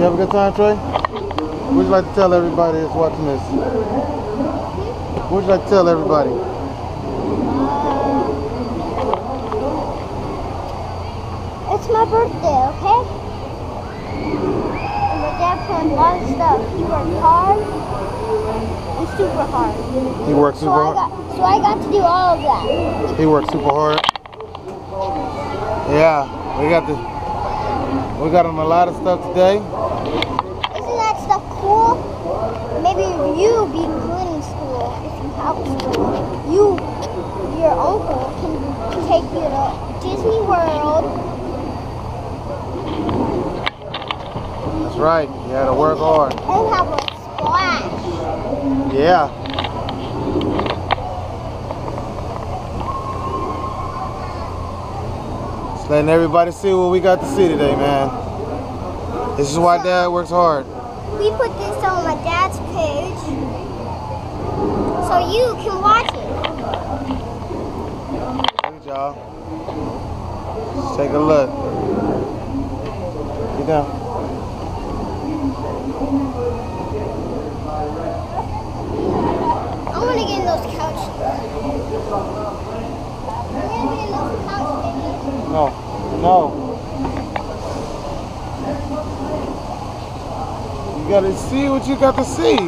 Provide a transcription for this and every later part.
have a good time, Trey? What would you like to tell everybody that's watching this? What would you like to tell everybody? It's my birthday, okay? And my dad planned a lot of stuff. He worked hard and super hard. He worked super hard? So I got to do all of that. He worked super hard? Yeah, we got him a lot of stuff today. Isn't that stuff cool? Maybe you be good in school if you have school. Your uncle can take you to Disney World. That's right. You had to work hard. And have a splash. Yeah. Just letting everybody see what we got to see today, man. This is why Dad works hard. We put this on my dad's page so you can watch it. Look at y'all. Let's take a look. Get down. I want to get in those couches. I'm going to get in those couches. No. No. You gotta see what you got to see. It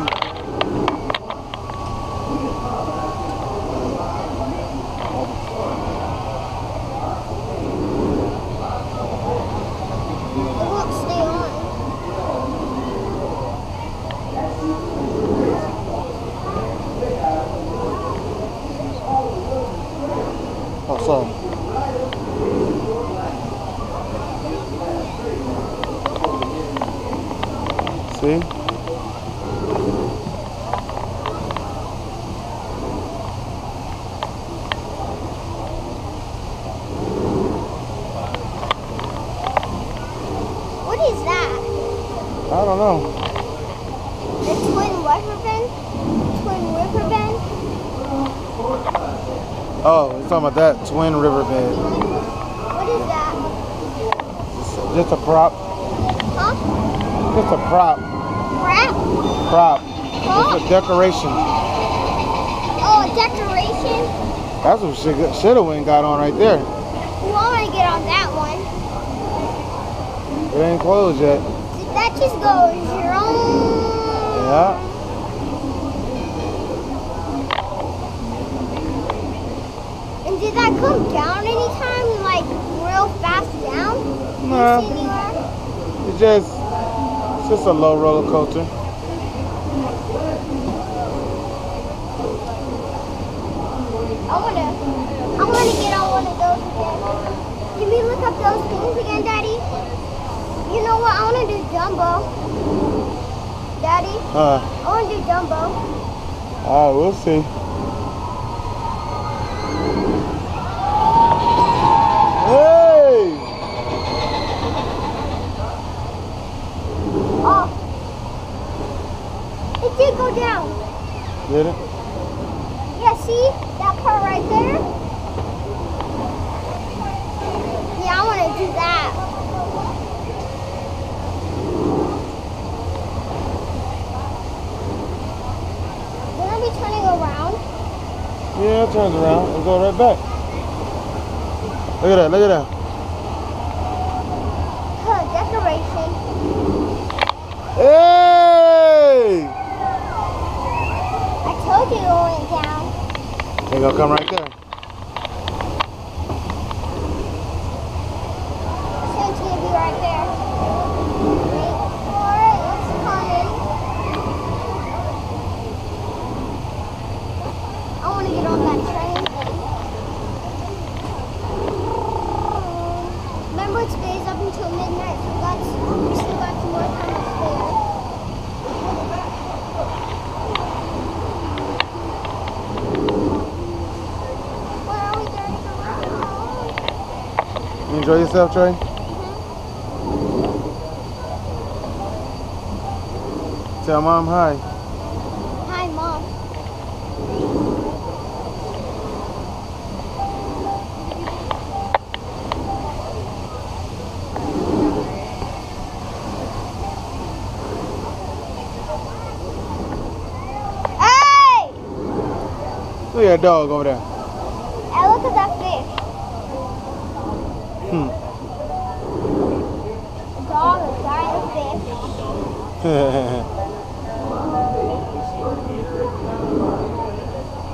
won't stay on. Oh, sorry. See? What is that? I don't know. The Twin River Bend? Twin River Bend? Oh, you're talking about that Twin River Bed. What is that? Just a prop. Huh? Just a prop. Crap? Prop. Huh? It's a decoration. Oh, a decoration? That's what should have went and got on right there. Well, I want to get on that one. It ain't closed yet. Did that just go zero? Yeah. And did that come down anytime? Like, real fast down? Nah. You see anywhere? It's just a low roller coaster. I wanna get on one of those again. Can we look up those things again, Daddy? You know what? I wanna do Dumbo. Daddy, I wanna do Dumbo. Alright, we'll see. Hey! Oh, it did go down. Did it? Yeah, see that part right there? Yeah, I wanna do that. Will I be turning around? Yeah, it turns around. It'll go right back. Look at that, look at that. Decoration. Hey! I told you it went down. They're gonna come right there. So it's gonna be right there. Wait for it, it's coming. I wanna get on that train. Remember it stays up until midnight, so we still got some more time to spare. Where are we turning around? You enjoy yourself, Trey? Tell Mom hi. Hi, Mom. Look at that dog over there. And look at that fish. Hmm. A dog, a giant fish.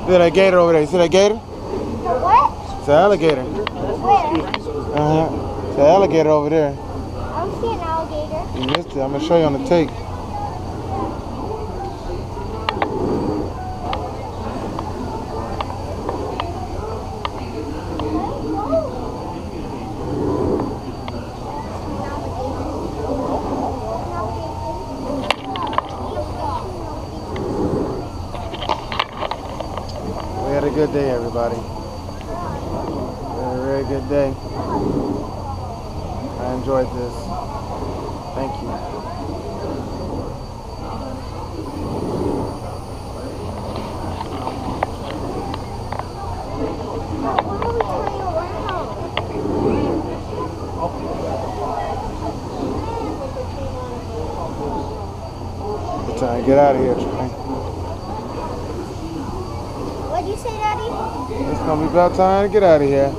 Look at that gator over there. You see that gator? What? It's an alligator. Where? It's an alligator over there. I don't see an alligator. You missed it. I'm going to show you on the tape. We had a good day, everybody. We had a very good day. I enjoyed this. Thank you. It's time to get out of here, Trey. What'd you say, Daddy? It's gonna be about time to get out of here.